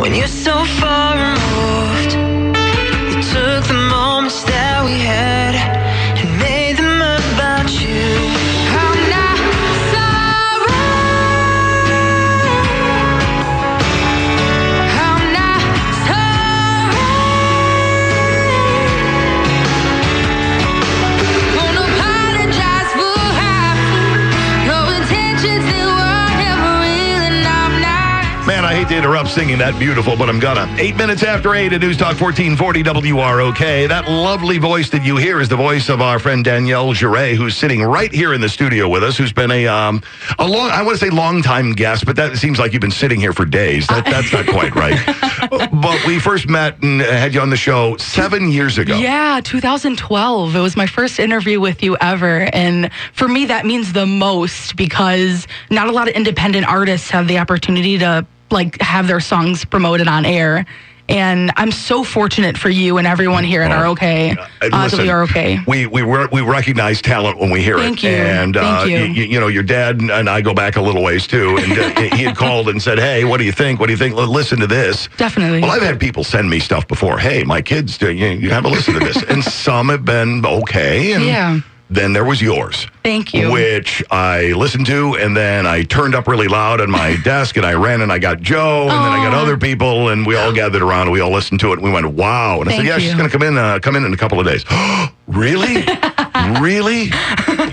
when you're so far removed. You took the moments that we had and made them about you. I'm not sorry. I'm not sorry. Won't apologize for half. No intentions that were never real, and I'm not. Man, I hate to interrupt singing that beautiful, but I'm gonna. 8 minutes after 8 at News Talk 1440 WROK. That lovely voice that you hear is the voice of our friend Danielle Juhre, who's sitting right here in the studio with us, who's been a long, I want to say long-time guest, but that seems like you've been sitting here for days. That's not quite right. But we first met and had you on the show 7 years ago. Yeah, 2012. It was my first interview with you ever. And for me, that means the most because not a lot of independent artists have the opportunity to have their songs promoted on air. And I'm so fortunate for you and everyone here at ROK. Listen, WROK. We recognize talent when we hear Thank it. you. And Thank you. You know, your dad and I go back a little ways too. And he had called and said, "Hey, what do you think? What do you think? Listen to this." Definitely. Well, I've had people send me stuff before. Hey, my kids, you have a listen to this, and some have been okay. And yeah. Then there was yours. Thank you. Which I listened to, and then I turned up really loud on my desk, and I ran and I got Joe, and then I got other people, and we all gathered around, and we all listened to it, and we went, wow. And I said, yeah, she's going to come in a couple of days. Really? Really?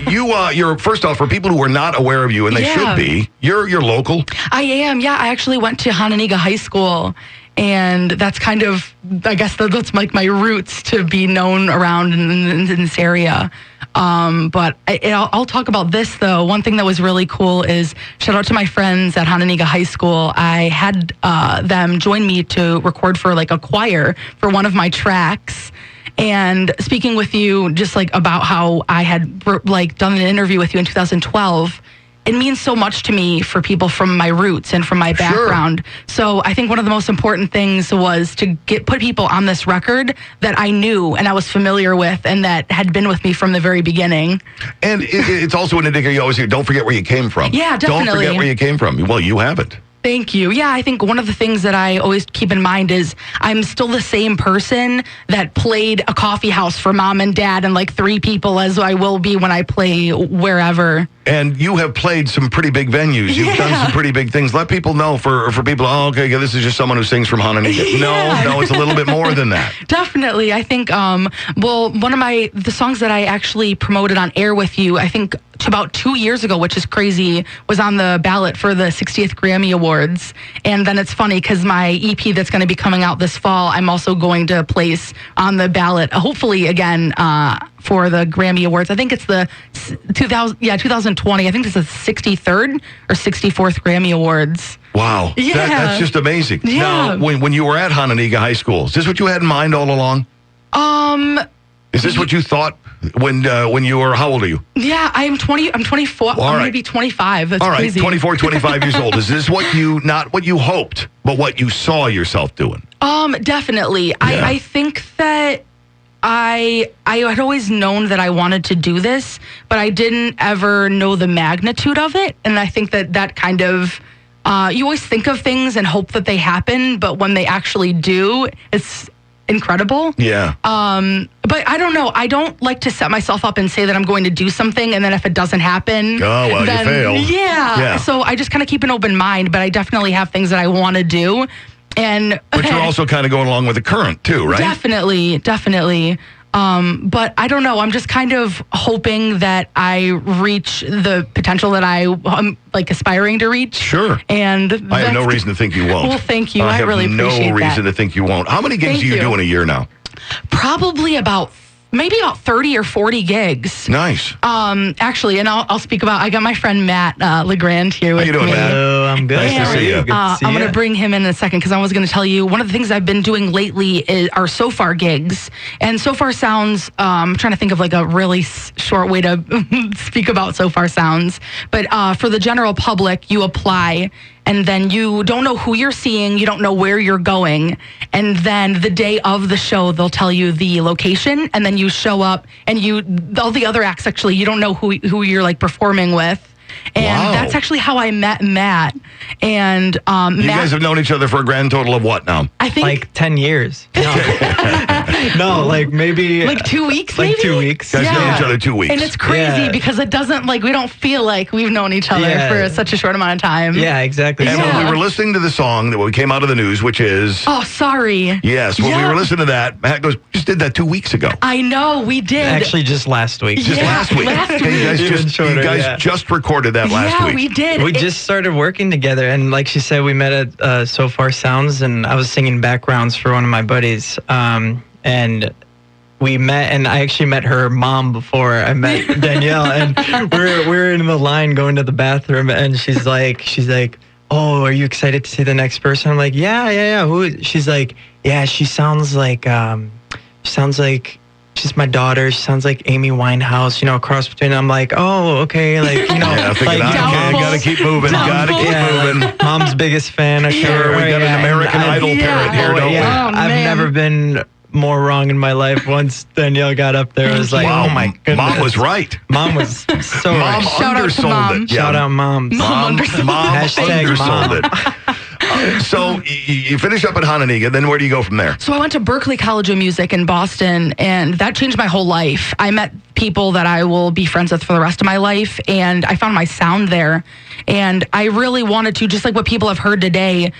You're, first off, for people who are not aware of you, and they should be, you're local. I am, yeah. I actually went to Hononegah High School. And that's kind of, I guess that's like my roots to be known around in this area. But I'll talk about this, though. One thing that was really cool is, shout out to my friends at Hononegah High School. I had them join me to record for a choir for one of my tracks. And speaking with you just about how I had done an interview with you in 2012, it means so much to me for people from my roots and from my background. Sure. So I think one of the most important things was to put people on this record that I knew and I was familiar with and that had been with me from the very beginning. And it's also an indicator you always hear, don't forget where you came from. Yeah, definitely. Don't forget where you came from. Well, you haven't. Thank you. Yeah, I think one of the things that I always keep in mind is I'm still the same person that played a coffee house for mom and dad and 3 people as I will be when I play wherever. And you have played some pretty big venues. You've done some pretty big things. Let people know for people, okay, this is just someone who sings from Hononegah. No, it's a little bit more than that. Definitely. I think, one of the songs that I actually promoted on air with you, I think about 2 years ago, which is crazy, was on the ballot for the 60th Grammy Awards. And then it's funny because my EP that's going to be coming out this fall, I'm also going to place on the ballot, hopefully again, for the Grammy Awards. I think it's the 2020. I think it's the 63rd or 64th Grammy Awards. Wow. Yeah. That's just amazing. Yeah. Now, when you were at Hononegah High School, is this what you had in mind all along? Is this what you thought when you were, how old are you? Yeah, I'm 20. I'm 24. I'm going to be 25. That's all right, crazy. 24, 25 years old. Is this not what you hoped, but what you saw yourself doing? Definitely. Yeah. I think that I had always known that I wanted to do this, but I didn't ever know the magnitude of it. And I think that kind of, you always think of things and hope that they happen, but when they actually do, it's incredible. Yeah. But I don't know. I don't like to set myself up and say that I'm going to do something, and then if it doesn't happen, then, you failed. Yeah. So I just kind of keep an open mind, but I definitely have things that I want to do. But you're also kind of going along with the current too, right? Definitely. But I don't know. I'm just kind of hoping that I reach the potential that I'm aspiring to reach. Sure. And I have no reason to think you won't. Well, thank you. I really appreciate that. no reason to think you won't. How many gigs do you do in a year now? Probably about 30 or 40 gigs. Nice. Actually, and I'll speak about, I got my friend Matt Legrand here with me. How you doing, Matt? Hello, I'm good. Nice to see you. I'm going to bring him in a second because I was going to tell you one of the things I've been doing lately are So Far gigs. And So Far sounds, I'm trying to think of a really short way to speak about So Far sounds. But for the general public, you apply and then you don't know who you're seeing, you don't know where you're going, and then the day of the show, they'll tell you the location, and then you show up, and all the other acts, actually, you don't know who you're performing with. And Wow. that's actually how I met Matt. And You guys have known each other for a grand total of what now? I think Like 10 years. No, like maybe like 2 weeks, like maybe? 2 weeks. Guys know each other 2 weeks. And it's crazy Yeah. because it doesn't we don't feel like we've known each other Yeah. for such a short amount of time. Yeah, exactly. And So- when we were listening to the song that came out of the news, which is... Oh, sorry. Yes, when we were listening to that, Matt goes, just did that 2 weeks ago. I know, we did. Actually, just last week. Just Yeah, last week. last Okay, you guys, week. just, Even shorter, you guys yeah. just recorded that last yeah, week. we did. We just started working together, and like she said, we met at So Far Sounds, and I was singing backgrounds for one of my buddies. And we met, and I actually met her mom before I met Danielle, and we're in the line going to the bathroom, and she's like, "Oh, are you excited to see the next person?" I'm like, "Yeah. Who is-" She's like, "Yeah, she sounds like she's my daughter. She sounds like Amy Winehouse, a cross between." I'm like, "Oh, okay, Yeah, thinking, like, okay, doubtful. gotta keep moving, gotta keep moving. mom's biggest fan. Sure, we got an American Idol parent here, don't we? Oh, I've man. never been more wrong in my life. Once Danielle got up there, I was like, Wow, oh my goodness. Mom was right. Mom was so Mom right. Shout out to undersold Mom. it. Yeah. Shout out moms. Mom undersold Hashtag undersold mom. it. So you finish up at Hononegah, then where do you go from there? So I went to Berklee College of Music in Boston, and that changed my whole life. I met people that I will be friends with for the rest of my life, and I found my sound there. And I really wanted to, just like what people have heard today,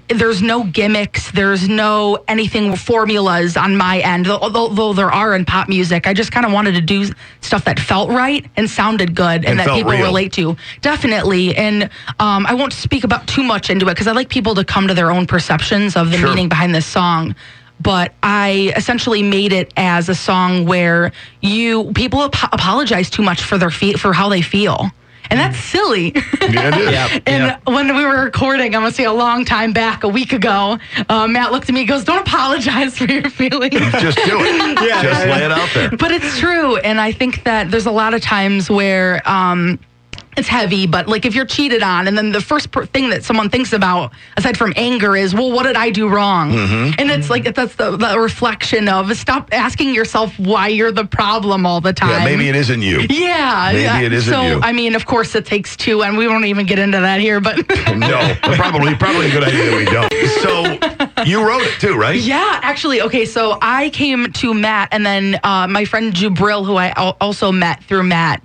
there's no gimmicks, there's no anything formulas on my end, though there are in pop music. I just kind of wanted to do stuff that felt right and sounded good and that felt people real. relate to. Definitely. And I won't speak about too much into it because I like people to come to their own perceptions of the Sure. meaning behind this song. But I essentially made it as a song where people apologize too much for for how they feel. And that's silly. Yeah, it is. Yep. And when we were recording, I'm going to say a long time back, a week ago, Matt looked at me and goes, "Don't apologize for your feelings." Just do it. Just lay it out there. But it's true. And I think that there's a lot of times where it's heavy, but like if you're cheated on, and then the first thing that someone thinks about, aside from anger, is, well, what did I do wrong? And it's like, that's the reflection of, stop asking yourself why you're the problem all the time. Yeah, maybe it isn't you. Yeah. Maybe it isn't so, you. I mean, of course it takes two, and we won't even get into that here, but No, probably a good idea we don't. So you wrote it too, right? yeah, actually, okay, so I came to Matt, and then my friend Jubril, who I also met through Matt,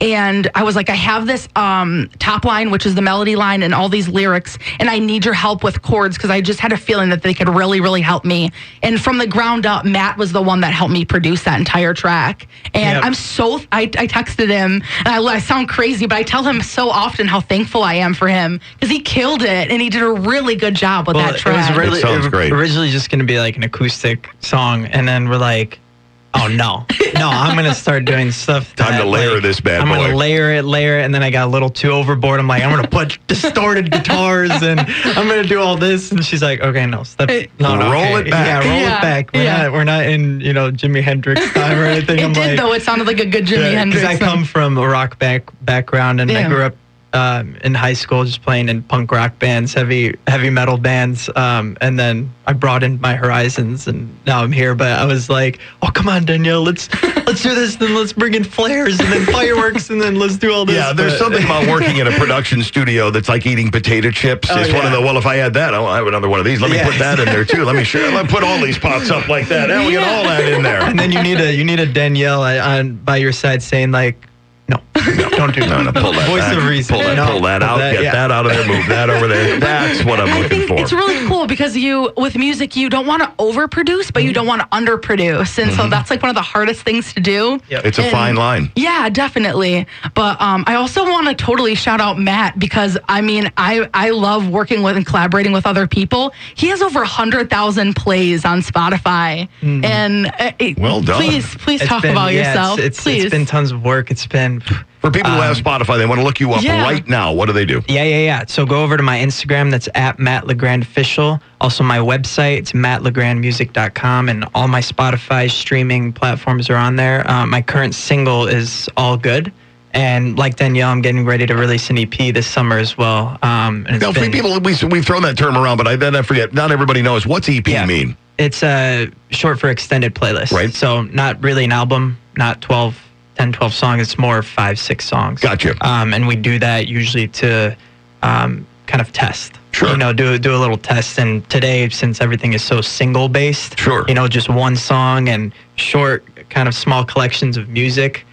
and I was like, I have this top line, which is the melody line, and all these lyrics, and I need your help with chords, because I just had a feeling that they could really, really help me. And from the ground up, Matt was the one that helped me produce that entire track. And Yep. I texted him, and I sound crazy, but I tell him so often how thankful I am for him, because he killed it, and he did a really good job with that track. It was It sounds great. originally just going to be like an acoustic song, and then we're like, oh no, I'm going to start doing stuff. Time to layer this bad I'm boy. going to layer it, and then I got a little too overboard. I'm like, I'm going to put distorted guitars, and I'm going to do all this. And she's like, okay, no, step, no, Roll okay. it back. Yeah, roll Yeah, it back. yeah. We're not in, Jimi Hendrix time or anything. It I'm did, like, though. It sounded like a good Jimi Hendrix because I song. come from a rock background, and I Yeah. grew up in high school just playing in punk rock bands, heavy metal bands, and then I broadened my horizons, and now I'm here. But I was like, oh, come on, Danielle, let's do this, then let's bring in flares and then fireworks, and then let's do all this. Yeah, there's But- something about working in a production studio that's like eating potato chips. Oh, It's one of yeah. the, well, if I had that, I'll have another one of these. Let me Yeah. put that in there too. Let me put all these pots up like that. And we get all that in there. And then you need a Danielle by your side saying like, no, don't do that. No, pull that Voice back. of reason. Pull that No, out. Get yeah. that out of there. Move that over there. That's what I'm I looking think for. it's really cool because with music, you don't want to overproduce, but you don't want to underproduce. And so that's like one of the hardest things to do. Yep. It's a And- fine line. Yeah, definitely. But I also want to totally shout out Matt because, I mean, I love working with and collaborating with other people. He has over 100,000 plays on Spotify. And Well done. Please It's talk been- about yeah, yourself. It's please. been tons of work. It's been. For people who have Spotify, they want to look you up Yeah. right now. What do they do? Yeah. So go over to my Instagram. That's at Matt LeGrand Official. Also my website, it's mattlegrandmusic.com, and all my Spotify streaming platforms are on there. My current single is All Good. And like Danielle, I'm getting ready to release an EP this summer as well. And it's Now, for been- people, we've thrown that term around, but I forget. Not everybody knows. What's EP Yeah. mean? It's short for extended playlist. Right. So not really an album, not 12 10, 12 songs. It's more 5, 6 songs. Gotcha. And we do that usually to kind of test. Sure. You know, do a little test. And today, since everything is so single based, Sure. you know, just one song and short, kind of small collections of music.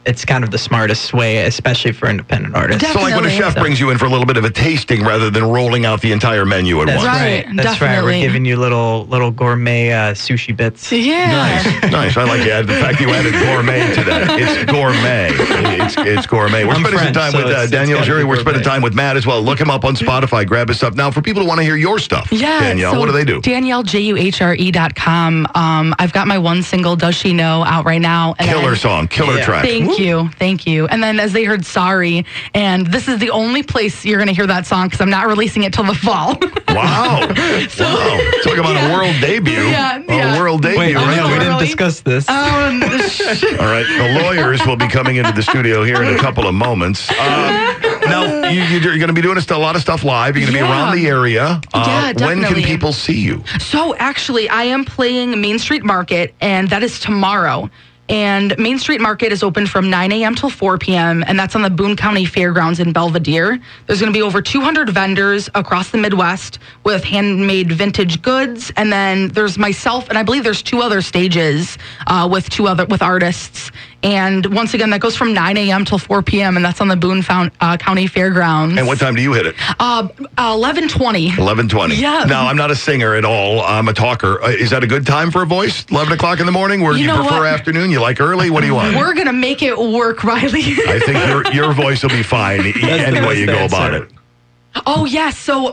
It's kind of the smartest way, especially for independent artists. So like when a chef brings you in for a little bit of a tasting rather than rolling out the entire menu at That's once. Right. That's right. Definitely. We're giving you little gourmet sushi bits. Yeah. Nice. I like the fact you added gourmet to that. It's gourmet. It's gourmet. We're I'm spending some French, time so with it's Danielle gotta be Juhre. We're spending gourmet. time with Matt as well. Look him up on Spotify. Grab his stuff. Now, for people who want to hear your stuff, Yeah. Danielle, so what do they do? DanielleJuhre.com. I've got my one single, Does She Know, out right now. And Killer then- song, killer Yeah. track. Thank you. And then as they heard Sorry, and this is the only place you're going to hear that song because I'm not releasing it till the fall. Wow. Wow. Talk about a world debut. Yeah. A world debut. Wait, right little we there. didn't early. discuss this. All right, the lawyers will be coming into the studio here in a couple of moments. Now, you're going to be doing a lot of stuff live. You're going to be Yeah. around the area. Yeah, When can definitely. people see you? So actually, I am playing Main Street Market, and that is tomorrow. And Main Street Market is open from 9 a.m. till 4 p.m., and that's on the Boone County Fairgrounds in Belvedere. There's going to be over 200 vendors across the Midwest with handmade vintage goods, and then there's myself, and I believe there's 2 other stages with artists. And once again, that goes from 9 a.m. till 4 p.m., and that's on the Boone County Fairgrounds. And what time do you hit it? 11:20. 11:20. Yeah. Now, I'm not a singer at all. I'm a talker. Is that a good time for a voice? 11 o'clock in the morning? Where You you know prefer what? afternoon? You like early? What do you want? We're going to make it work, Riley. I think your voice will be fine any way you go about it. Oh, yes. So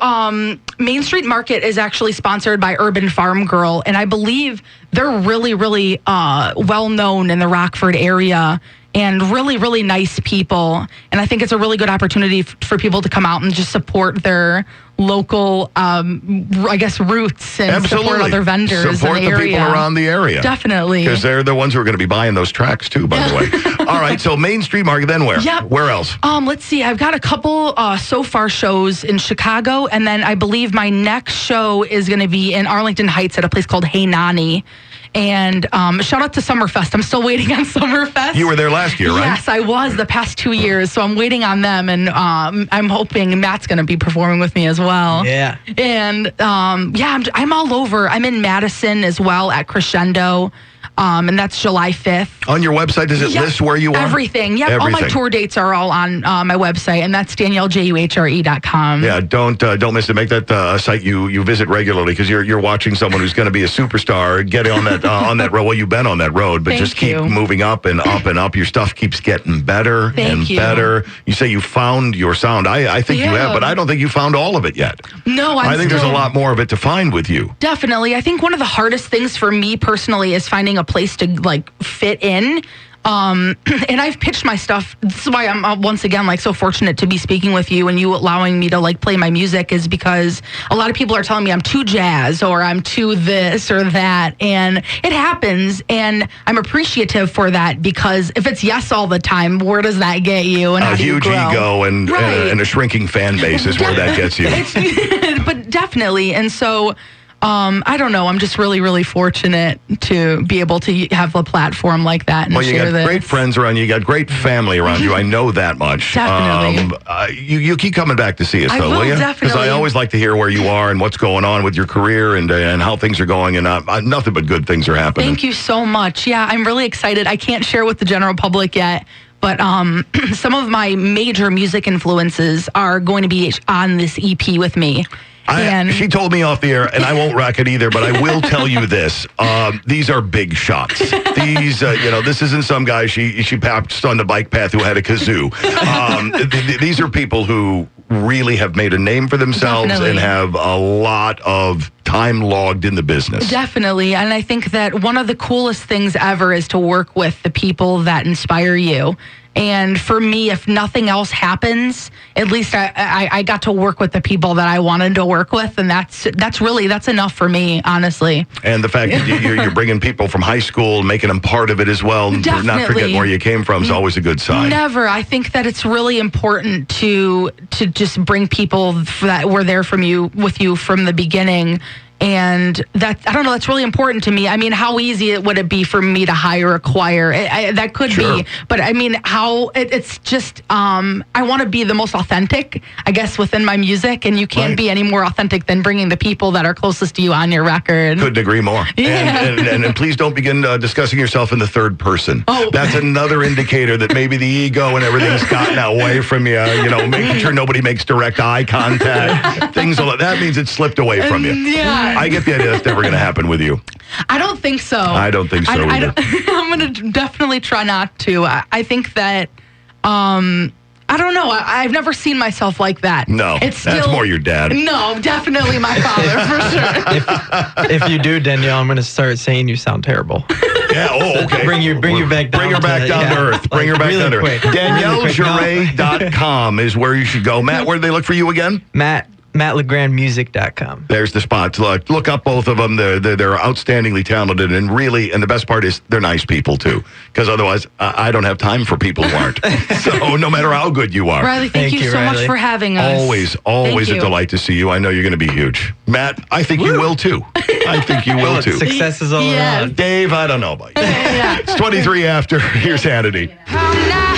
Main Street Market is actually sponsored by Urban Farm Girl, and I believe they're really, really well known in the Rockford area and really, really nice people. And I think it's a really good opportunity for people to come out and just support their local, I guess, roots and support other vendors Support in the the area. people around the area. Definitely. Because they're the ones who are going to be buying those tracks too, by the way. All right, so Main Street Market, then where? Yep. Where else? Let's see. I've got a couple so far shows in Chicago, and then I believe my next show is going to be in Arlington Heights at a place called Hey Nani. And shout out to Summerfest. I'm still waiting on Summerfest. You were there last year, right? Yes, I was the past 2 years. So I'm waiting on them, and I'm hoping Matt's going to be performing with me as well. Yeah. And I'm all over. I'm in Madison as well at Crescendo. And that's July 5th. On your website, does it Yep. list where you are? Everything. Yep. All my Everything. tour dates are all on my website, and that's DanielleJuhre.com. Yeah, don't miss it. Make that a site you visit regularly because you're watching someone who's going to be a superstar. Get on that road. Well, you've been on that road, but Thank just keep you. moving up and up and up. Your stuff keeps getting better Thank and you. better. You say you found your sound. I think you Yeah. have, but I don't think you found all of it yet. No, I think there's a still- lot more of it to find with you. Definitely. I think one of the hardest things for me personally is finding a place to fit in. And I've pitched my stuff. This is why I'm once again so fortunate to be speaking with you and you allowing me to play my music, is because a lot of people are telling me I'm too jazz or I'm too this or that, and it happens, and I'm appreciative for that, because if it's yes all the time, where does that get you? And A how do you huge grow? ego and Right. a shrinking fan base is where that gets you. But definitely. And so I don't know. I'm just really, really fortunate to be able to have a platform like that and Well, you share got this. great friends around you. You got great family around you. I know that much. Definitely. You keep coming back to see us, I though, will, you? Because I definitely. always like to hear where you are and what's going on with your career and how things are going. And nothing but good things are happening. Thank you so much. Yeah, I'm really excited. I can't share with the general public yet, but some of my major music influences are going to be on this EP with me. She told me off the air, and I won't rock it either, but I will tell you this. These are big shots. These, this isn't some guy she passed on the bike path who had a kazoo. These are people who really have made a name for themselves Definitely. and have a lot of time logged in the business. Definitely. And I think that one of the coolest things ever is to work with the people that inspire you. And for me, if nothing else happens, at least I got to work with the people that I wanted to work with, and that's enough for me, honestly. And the fact that you're bringing people from high school, making them part of it as well, and not Definitely. forgetting where you came from is always a good sign. Never. I think that it's really important to just bring people that were there with you from the beginning, And I don't know, that's really important to me. I mean, how easy would it be for me to hire a choir? That could Sure. be. But I mean, it's just, I want to be the most authentic, I guess, within my music. And you can't Right. be any more authentic than bringing the people that are closest to you on your record. Couldn't agree more. Yeah. And please don't begin discussing yourself in the third person. Oh. That's another indicator that maybe the ego and everything's gotten away from you. You know, making sure nobody makes direct eye contact. Things like that means it slipped away from you. Yeah. I get the idea that's never going to happen with you. I don't think so. I don't think so either. I'm going to definitely try not to. I think that, I don't know. I've never seen myself like that. No, it's that's still, more your dad. No, definitely my father, for sure. If you do, Danielle, I'm going to start saying you sound terrible. Yeah, oh, okay. Bring you back down. Bring her back down to earth. Bring her back down to earth. DanielleJuhre.com is where you should go. Matt, where do they look for you again? MattLegrandmusic.com. There's the spot. Look up both of them. They're outstandingly talented, and the best part is they're nice people too. Because otherwise, I don't have time for people who aren't. So no matter how good you are, Riley, thank you so Riley. much for having us. always Thank a you. delight to see you. I know you're going to be huge. Matt, I think you will too. I think you will too. Success is all Yes. around. Dave, I don't know about you. Yeah. It's 23 after. Here's Hannity. I'm not